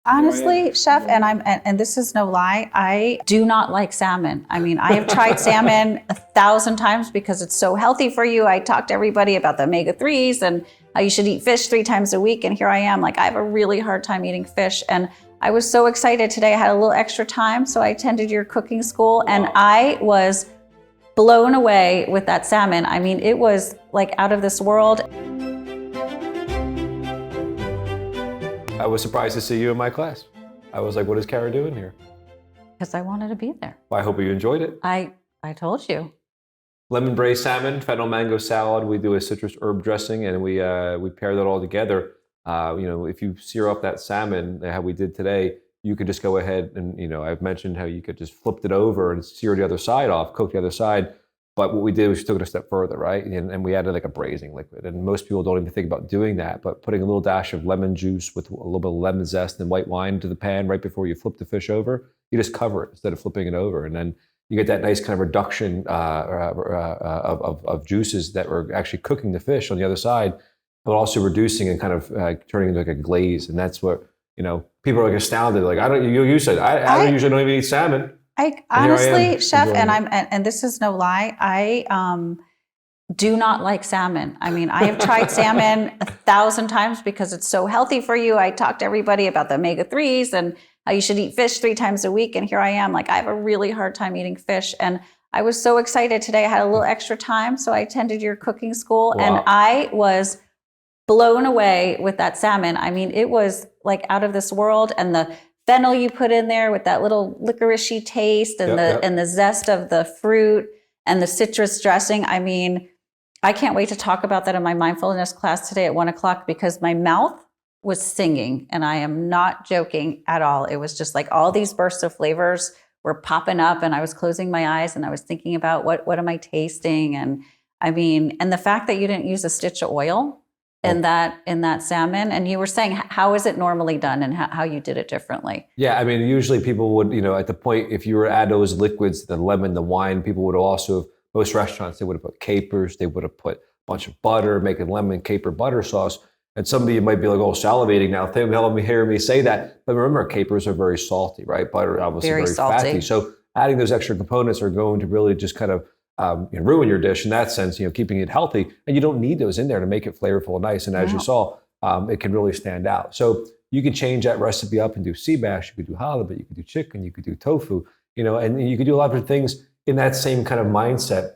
Honestly, chef, and this is no lie, I do not like salmon. I mean, I have tried salmon 1,000 times because it's so healthy for you. I talk to everybody about the omega-3s and how you should eat fish 3 times a week. And here I am, like I have a really hard time eating fish. And I was so excited today. I had a little extra time, so I attended your cooking school and I was blown away with that salmon. I mean, it was like out of this world. I was surprised to see you in my class. I was like, what is Kara doing here? Because I wanted to be there. Well, I hope you enjoyed it. I told you. Lemon braised salmon, fennel mango salad. We do a citrus herb dressing, and we pair that all together. If you sear up that salmon, how we did today, you could just go ahead and, I've mentioned how you could just flip it over and sear the other side off, cook the other side. But what we did was we took it a step further, right? And we added like a braising liquid. And most people don't even think about doing that, but putting a little dash of lemon juice with a little bit of lemon zest and white wine into the pan right before you flip the fish over, you just cover it instead of flipping it over. And then you get that nice kind of reduction of juices that were actually cooking the fish on the other side, but also reducing and kind of turning into like a glaze. And that's what, people are like astounded. Like, you said, I don't usually don't even eat salmon. I honestly, chef, and this is no lie, I do not like salmon. I mean, I have tried salmon 1,000 times because it's so healthy for you. I talk to everybody about the omega-3s and how you should eat fish 3 times a week. And here I am, like I have a really hard time eating fish. And I was so excited today. I had a little extra time, so I attended your cooking school. Wow. And I was blown away with that salmon. I mean, it was like out of this world. And the fennel you put in there with that little licoricey taste and and the zest of the fruit and the citrus dressing. I mean, I can't wait to talk about that in my mindfulness class today at 1:00 because my mouth was singing, and I am not joking at all. It was just like all these bursts of flavors were popping up, and I was closing my eyes and I was thinking about what am I tasting? And I mean, and the fact that you didn't use a stitch of oil in that salmon, and you were saying how is it normally done and how you did it differently? Yeah, I mean, usually people would, at the point, if you were to add those liquids, the lemon, the wine, people would also, most restaurants, they would have put capers, they would have put a bunch of butter, making lemon caper butter sauce. And some of you might be like, oh, salivating now, hear me say that. But remember, capers are very salty, right? Butter, obviously, very fatty. So adding those extra components are going to really just kind of ruin your dish in that sense, keeping it healthy. And you don't need those in there to make it flavorful and nice. And as you saw, it can really stand out. So you can change that recipe up and do sea bass, you could do halibut, you could do chicken, you could do tofu, and you could do a lot of things in that same kind of mindset,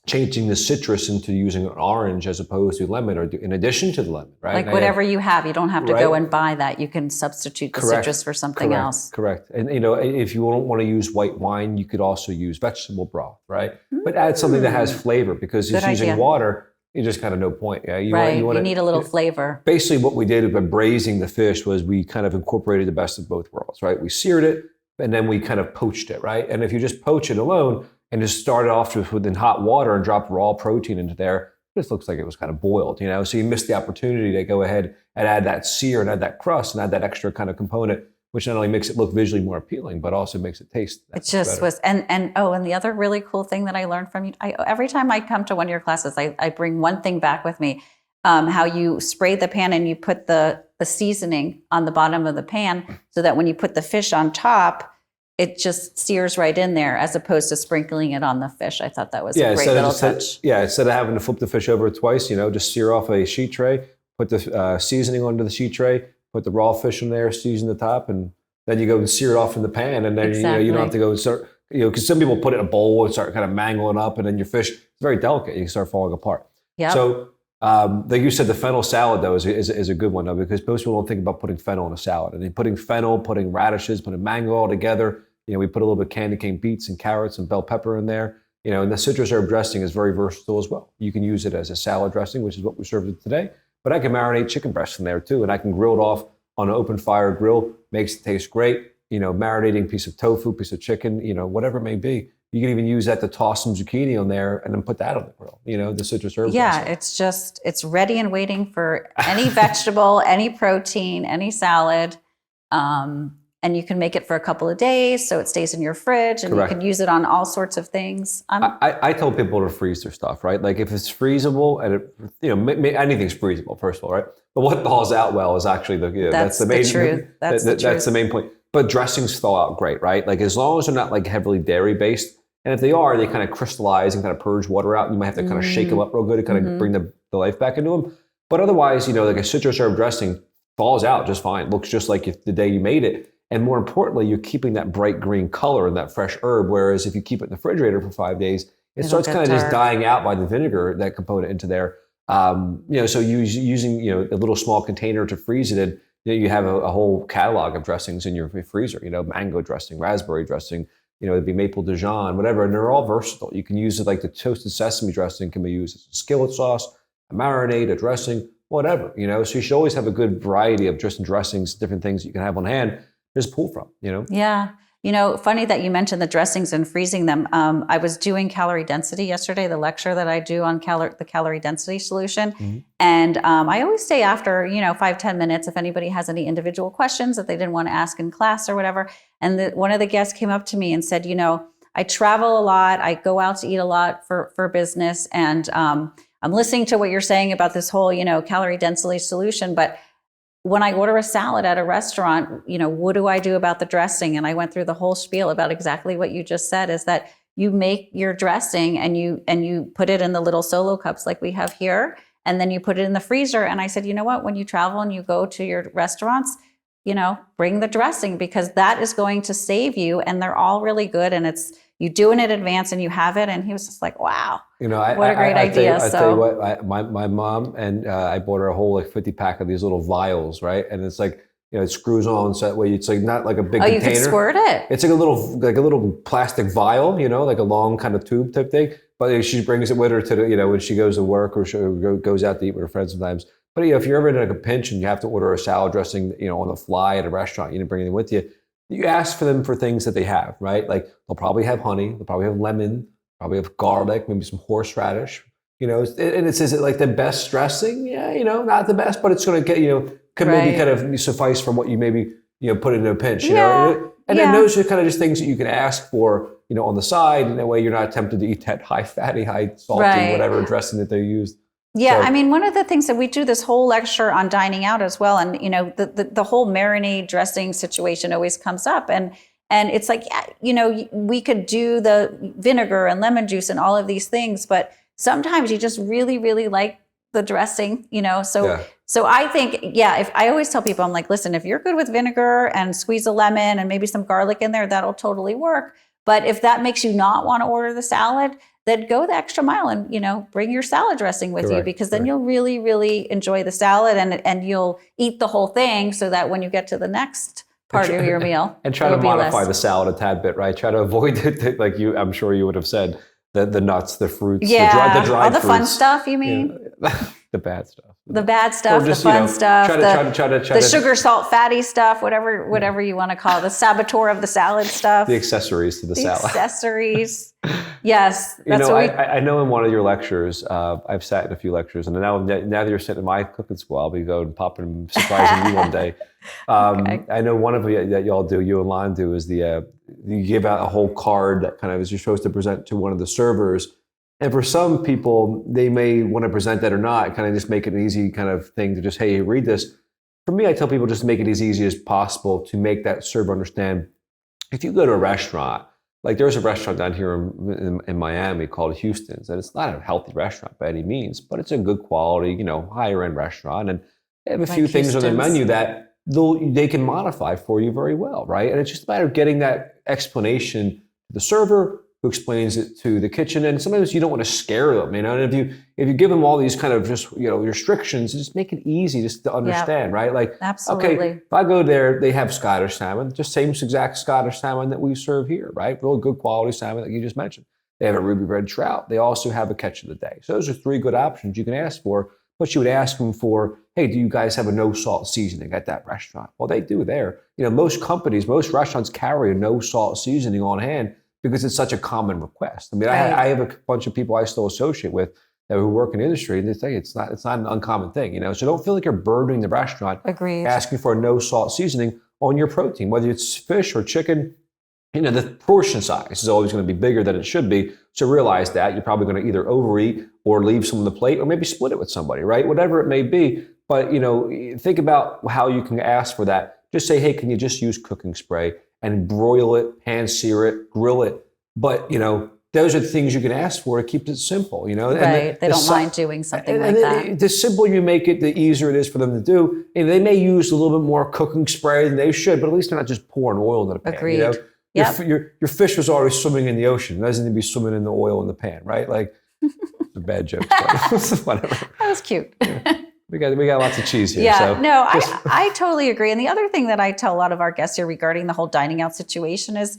changing the citrus into using an orange as opposed to lemon, or in addition to the lemon, right? Like whatever you have, you don't have to go and buy that. You can substitute the citrus for something else. Correct. And if you don't want to use white wine, you could also use vegetable broth, right? But add something that has flavor, because just using water, you just kind of no point. Yeah, you need a little flavor. Basically, what we did by braising the fish was we kind of incorporated the best of both worlds, right? We seared it, and then we kind of poached it, right? And if you just poach it alone and just start it off within hot water and drop raw protein into there, it just looks like it was kind of boiled, So you missed the opportunity to go ahead and add that sear and add that crust and add that extra kind of component, which not only makes it look visually more appealing, but also makes it taste it just better. Was, and the other really cool thing that I learned from you, every time I come to one of your classes, I bring one thing back with me, how you spray the pan and you put the seasoning on the bottom of the pan so that when you put the fish on top, it just sears right in there as opposed to sprinkling it on the fish. I thought that was a great little touch. Instead of having to flip the fish over twice, just sear off a sheet tray, put the seasoning onto the sheet tray, put the raw fish in there, season the top, and then you go and sear it off in the pan. And then you don't have to go and start, because some people put it in a bowl and start kind of mangling up, and then your fish, it's very delicate. You can start falling apart. Yep. So like you said, the fennel salad, though, is a good one, though, because most people don't think about putting fennel in a salad. And then putting fennel, putting radishes, putting mango all together. We put a little bit of candy cane beets and carrots and bell pepper in there. And the citrus herb dressing is very versatile as well. You can use it as a salad dressing, which is what we served today. But I can marinate chicken breasts in there too, and I can grill it off on an open fire grill. Makes it taste great. Marinating piece of tofu, piece of chicken, whatever it may be. You can even use that to toss some zucchini on there and then put that on the grill. The citrus herb. Yeah, dressing. It's ready and waiting for any vegetable, any protein, any salad. and you can make it for a couple of days so it stays in your fridge, and Correct. you can use it on all sorts of things. I tell people to freeze their stuff, right? Like if it's freezable, and anything's freezable, first of all, right? But what thaws out well is actually that's the main truth. That's the truth. That's the main point. But dressings thaw out great, right? Like as long as they're not like heavily dairy based, and if they are, they kind of crystallize and kind of purge water out. You might have to kind of shake them up real good to kind of bring the life back into them. But otherwise, like a citrus herb dressing thaws out just fine. Looks just like the day you made it. And more importantly, you're keeping that bright green color and that fresh herb. Whereas if you keep it in the refrigerator for 5 days, it starts kind of just dying out by the vinegar, that component into there. So using a little small container to freeze it in, you have a whole catalog of dressings in your freezer. Mango dressing, raspberry dressing. It'd be maple Dijon, whatever, and they're all versatile. You can use it like the toasted sesame dressing can be used as a skillet sauce, a marinade, a dressing, whatever. So you should always have a good variety of dressings, different things you can have on hand. Just pull from, Yeah. Funny that you mentioned the dressings and freezing them. I was doing calorie density yesterday, the lecture that I do on the calorie density solution. Mm-hmm. And I always stay after, 5-10 minutes if anybody has any individual questions that they didn't want to ask in class or whatever. And one of the guests came up to me and said, I travel a lot. I go out to eat a lot for business. And I'm listening to what you're saying about this whole, calorie density solution. But when I order a salad at a restaurant, what do I do about the dressing? And I went through the whole spiel about exactly what you just said, is that you make your dressing and you put it in the little solo cups like we have here, and then you put it in the freezer. And I said, you know what, when you travel and you go to your restaurants, bring the dressing, because that is going to save you, and they're all really good, and you do it in advance and you have it. And he was just like, wow, what a great idea. I tell you what, my mom and I bought her a whole 50 pack of these little vials, right? And it's like, it screws on so that way it's like not like a big container. You can squirt it. It's like a little plastic vial, like a long kind of tube type thing. But she brings it with her to when she goes to work or she goes out to eat with her friends sometimes. But if you're ever in like a pinch and you have to order a salad dressing, on the fly at a restaurant, you didn't bring anything with you. You ask for them for things that they have, right? Like they'll probably have honey, they'll probably have lemon, probably have garlic, maybe some horseradish, and is it like the best dressing? Yeah, not the best, but it's going to get, could maybe kind of suffice for what you maybe, put in a pinch, And then those are kind of just things that you can ask for, on the side, and that way you're not tempted to eat that high fatty, high salty, whatever dressing that they use. Yeah, so, one of the things that we do this whole lecture on dining out as well, and the whole marinade dressing situation always comes up, and it's like, we could do the vinegar and lemon juice and all of these things, but sometimes you just really, really like the dressing, So I think, if I always tell people, I'm like, listen, if you're good with vinegar and squeeze a lemon and maybe some garlic in there, that'll totally work. But if that makes you not want to order the salad, then go the extra mile and, bring your salad dressing with you, because then you'll really, really enjoy the salad and you'll eat the whole thing, so that when you get to the next part of your meal. And try to modify the salad a tad bit, right? Try to avoid it, like I'm sure you would have said, the nuts, the fruits, the dried all the fruits. Fun stuff, you mean? The bad stuff. The bad stuff, just, the fun stuff, the sugar, salt, fatty stuff, whatever you want to call it, the saboteur of the salad stuff. The accessories to the salad. Accessories. Yes. I know in one of your lectures, I've sat in a few lectures, and now that you're sitting in my cooking school, I'll be going popping and surprising you one day. Okay. I know one of you that y'all do, you and Lon do, is you give out a whole card that kind of is you're supposed to present to one of the servers. And for some people, they may want to present that or not, kind of just make it an easy kind of thing to just, hey, read this. For me, I tell people just make it as easy as possible to make that server understand. If you go to a restaurant, like there's a restaurant down here in Miami called Houston's, and it's not a healthy restaurant by any means, but it's a good quality, higher end restaurant. And they have a few things on their menu that they can modify for you very well, right? And it's just a matter of getting that explanation to the server, who explains it to the kitchen. And sometimes you don't want to scare them, and if you give them all these kind of just, restrictions, just make it easy just to understand, right? Like, absolutely. Okay, if I go there, they have Scottish salmon, just same exact Scottish salmon that we serve here, right? Real good quality salmon that you just mentioned. They have a ruby red trout. They also have a catch of the day. So those are 3 good options you can ask for, but you would ask them for, hey, do you guys have a no salt seasoning at that restaurant? Well, they do there. Most restaurants carry a no salt seasoning on hand, because it's such a common request. I have a bunch of people I still associate with who work in the industry, and they say it's not an uncommon thing, So don't feel like you're burdening the restaurant. Agreed. Asking for a no salt seasoning. on your protein, whether it's fish or chicken. The portion size is always going to be bigger than it should be. So realize that you're probably going to either overeat or leave some on the plate, or maybe split it with somebody, right? Whatever it may be. But, think about how you can ask for that. Just say, hey, can you just use cooking spray and broil it, pan sear it, grill it? But, those are the things you can ask for to keep it simple, Right. They don't mind doing something like that. The simpler you make it, the easier it is for them to do. And they may use a little bit more cooking spray than they should, but at least they're not just pouring oil into the pan. Agreed. Yep. Your fish was already swimming in the ocean. It doesn't need to be swimming in the oil in the pan, right? Like, it's a bad joke, but whatever. That was cute. Yeah. We got lots of cheese here. Yeah, so no, I totally agree. And the other thing that I tell a lot of our guests here regarding the whole dining out situation is,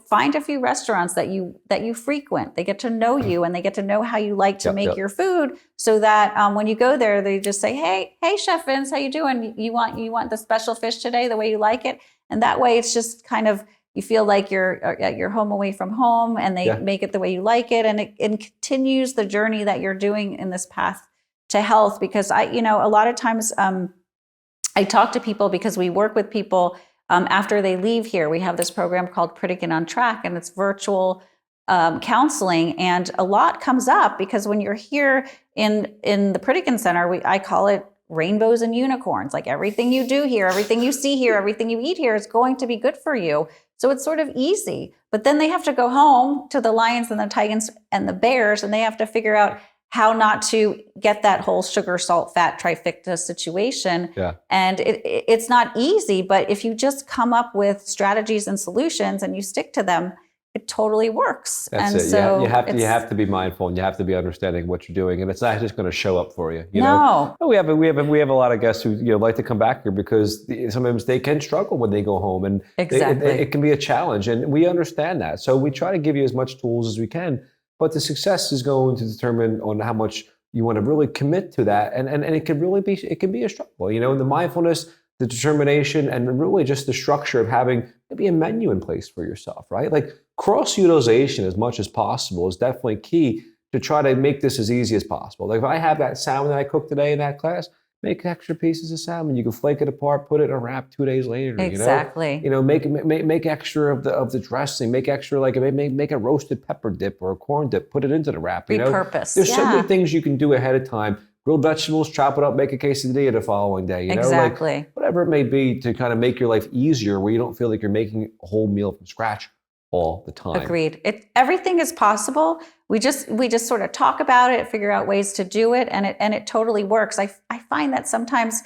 find a few restaurants that you frequent. They get to know you and they get to know how you like to make your food, so that when you go there, they just say, hey, Chef Vince, how you doing? You want the special fish today, the way you like it? And that way, it's just kind of, you feel like you're at your home away from home, and they make it the way you like it, and it continues the journey that you're doing in this path to health. Because a lot of times I talk to people, because we work with people after they leave here. We have this program called Pritikin on Track, and it's virtual counseling, and a lot comes up because when you're here in the Pritikin Center, I call it rainbows and unicorns. Like, everything you do here, everything you see here, everything you eat here is going to be good for you. So it's sort of easy. But then they have to go home to the lions and the tigers and the bears, and they have to figure out how not to get that whole sugar, salt, fat trifecta situation. Yeah. And it's not easy, but if you just come up with strategies and solutions and you stick to them, it totally works. That's and it. So you have to be mindful, and you have to be understanding what you're doing, and it's not just going to show up for you. No. We have a lot of guests who like to come back here because sometimes they can struggle when they go home, and exactly. it can be a challenge, and we understand that. So we try to give you as much tools as we can, but the success is going to determine on how much you want to really commit to that, and it can be a struggle. And the mindfulness, the determination, and really just the structure of having maybe a menu in place for yourself, right? Like, cross-utilization as much as possible is definitely key to try to make this as easy as possible. Like, if I have that salmon that I cooked today in that class, make extra pieces of salmon. You can flake it apart, put it in a wrap 2 days later. Exactly. Make extra of the dressing. Make extra, like make a roasted pepper dip or a corn dip. Put it into the wrap. Repurpose. There's so many things you can do ahead of time. Grilled vegetables, chop it up, make a quesadilla the following day. Exactly. Like, whatever it may be to kind of make your life easier, where you don't feel like you're making a whole meal from scratch all the time. Agreed. Everything is possible. We just sort of talk about it, figure out ways to do it, and it totally works. I find that sometimes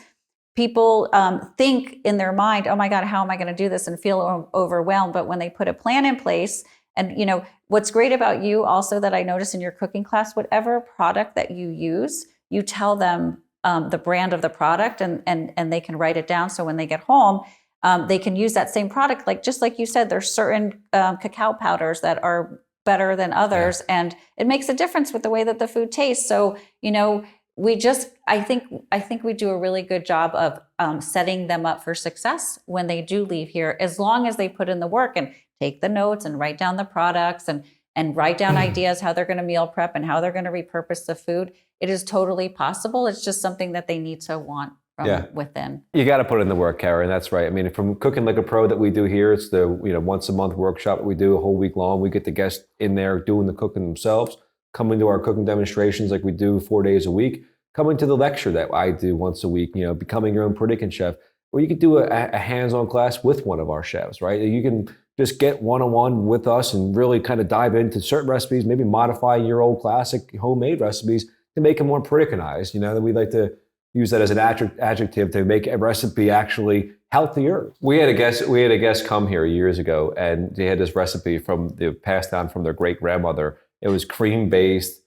people think in their mind, oh my God, how am I going to do this, and feel overwhelmed. But when they put a plan in place, and what's great about you also that I notice in your cooking class, whatever product that you use, you tell them the brand of the product, and they can write it down. So when they get home, they can use that same product. Just like you said, there's certain cacao powders that are better than others, and it makes a difference with the way that the food tastes. So, I think we do a really good job of setting them up for success when they do leave here, as long as they put in the work and take the notes and write down the products and write down ideas how they're going to meal prep and how they're going to repurpose the food. It is totally possible. It's just something that they need to want from within. You got to put in the work, Karen. That's right. I mean, from Cooking Like a Pro that we do here, it's the once a month workshop that we do a whole week long. We get the guests in there doing the cooking themselves, coming to our cooking demonstrations like we do 4 days a week, coming to the lecture that I do once a week, becoming your own Pritikin chef, or you could do a hands-on class with one of our chefs, right? You can just get one-on-one with us and really kind of dive into certain recipes, maybe modify your old classic homemade recipes to make them more Pritikinized. That we like to use that as an adjective to make a recipe actually healthier. We had a guest come here years ago, and they had this recipe passed down from their great grandmother. It was cream-based,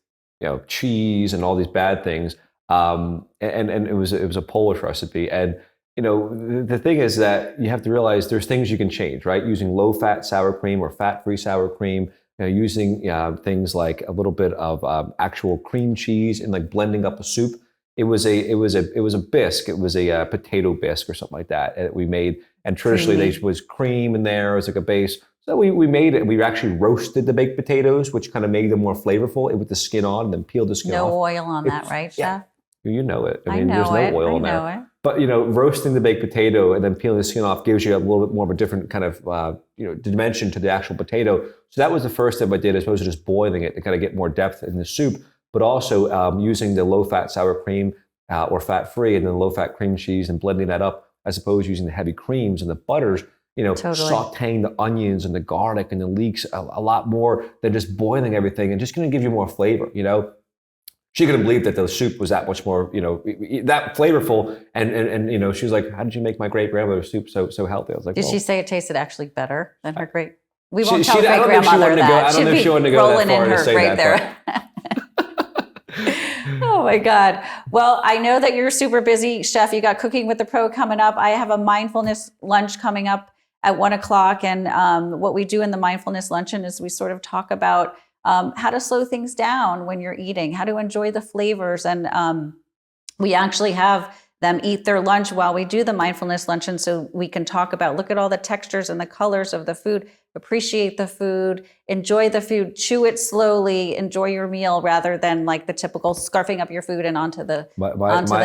cheese and all these bad things, and it was a Polish recipe. And the thing is that you have to realize there's things you can change, right? Using low-fat sour cream or fat-free sour cream. Using things like a little bit of actual cream cheese and like blending up a soup. It was a bisque. It was a potato bisque or something like that we made. And traditionally, there was cream in there as like a base. So we made it. We actually roasted the baked potatoes, which kind of made them more flavorful with the skin on, and then peeled the skin off. No oil on that, right, Chef? You know it. I mean, there's no oil in there. But roasting the baked potato and then peeling the skin off gives you a little bit more of a different kind of dimension to the actual potato. So that was the first step I did, as opposed to just boiling it to kind of get more depth in the soup. But also using the low-fat sour cream or fat-free, and then low-fat cream cheese, and blending that up, as opposed to using the heavy creams and the butters. Totally. Sauteing the onions and the garlic and the leeks a lot more than just boiling everything, and just going to give you more flavor. She couldn't believe that the soup was that much more, that flavorful. And she was like, "How did you make my great grandmother's soup so healthy?" I was like, did well, she say it tasted actually better than her great? We She- won't she- tell I great don't think she grandmother wanted to go- that. I don't She'd think be she wanted to go that rolling far in to her say grave that, there. Oh my God. Well, I know that you're super busy, Chef. You got Cooking with the Pro coming up. I have a mindfulness lunch coming up at 1:00. And what we do in the mindfulness luncheon is we sort of talk about how to slow things down when you're eating, how to enjoy the flavors. And we actually have them eat their lunch while we do the mindfulness luncheon, so we can talk about, look at all the textures and the colors of the food, appreciate the food, enjoy the food, chew it slowly, enjoy your meal, rather than like the typical scarfing up your food and onto the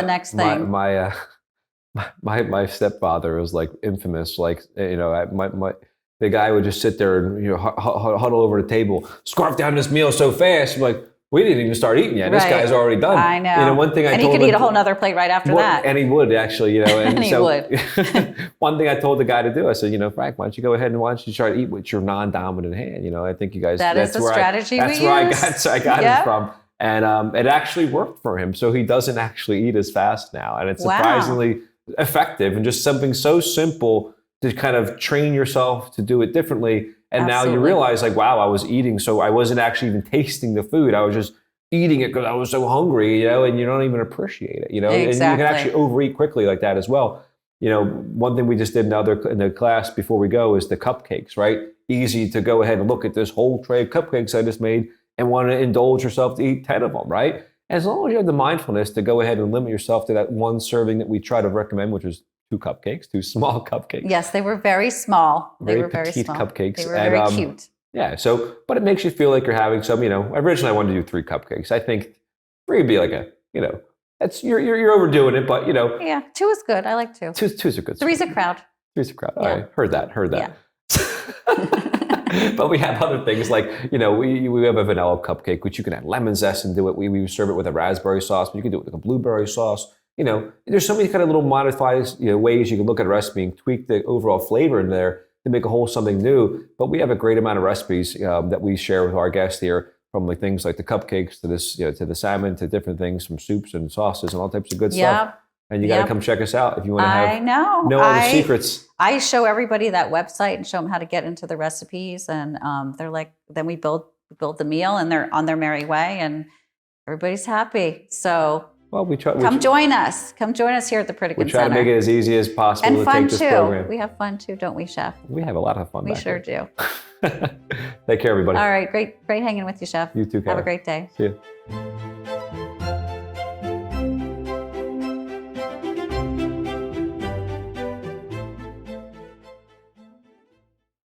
next thing. My stepfather was like infamous. Like, the guy would just sit there and huddle over the table, scarf down this meal so fast. I'm like, we didn't even start eating yet. This guy's already done. I know. One thing I and told he could him, eat a whole nother plate right after that. And he would actually, And And he so, would. one thing I told the guy to do, I said, Frank, why don't you go ahead and why don't you try to eat with your non-dominant hand? I think you guys. That's the strategy we use. That's where I got it from. And it actually worked for him. So he doesn't actually eat as fast now. And it's surprisingly effective, and just something so simple to kind of train yourself to do it differently. And now you realize, like, wow, I was eating, so I wasn't actually even tasting the food. I was just eating it because I was so hungry, and you don't even appreciate it, Exactly. And you can actually overeat quickly like that as well. One thing we just did in the class before we go is the cupcakes, right? Easy to go ahead and look at this whole tray of cupcakes I just made and want to indulge yourself to eat 10 of them, right? As long as you have the mindfulness to go ahead and limit yourself to that one serving that we try to recommend, which is 2 cupcakes, 2 small cupcakes. Yes, they were very small. They were very petite small. Cupcakes. They were very cute. Yeah, but it makes you feel like you're having some, originally I wanted to do 3 cupcakes. I think 3 would be like that's, you're overdoing it, but Yeah, 2 is good. I like 2. 2's a good. 3's a crowd. 3's a crowd. All right, heard that. Yeah. But we have other things like, we have a vanilla cupcake, which you can add lemon zest and do it. We serve it with a raspberry sauce, but you can do it with a blueberry sauce. There's so many kind of little modified ways you can look at a recipe and tweak the overall flavor in there to make a whole something new. But we have a great amount of recipes that we share with our guests here, from like things like the cupcakes to this, to the salmon, to different things, from soups and sauces and all types of good stuff. And you got to come check us out if you want to have know all the secrets. I show everybody that website and show them how to get into the recipes, and they're like, then we build the meal, and they're on their merry way, and everybody's happy. So come join us. Come join us here at the Pritikin Center. We try to make it as easy as possible and to fun take this too. program. We have fun too, don't we, Chef? We have a lot of fun. We sure do. Take care, everybody. All right, great hanging with you, Chef. You too, Kelly. Have a great day. See you.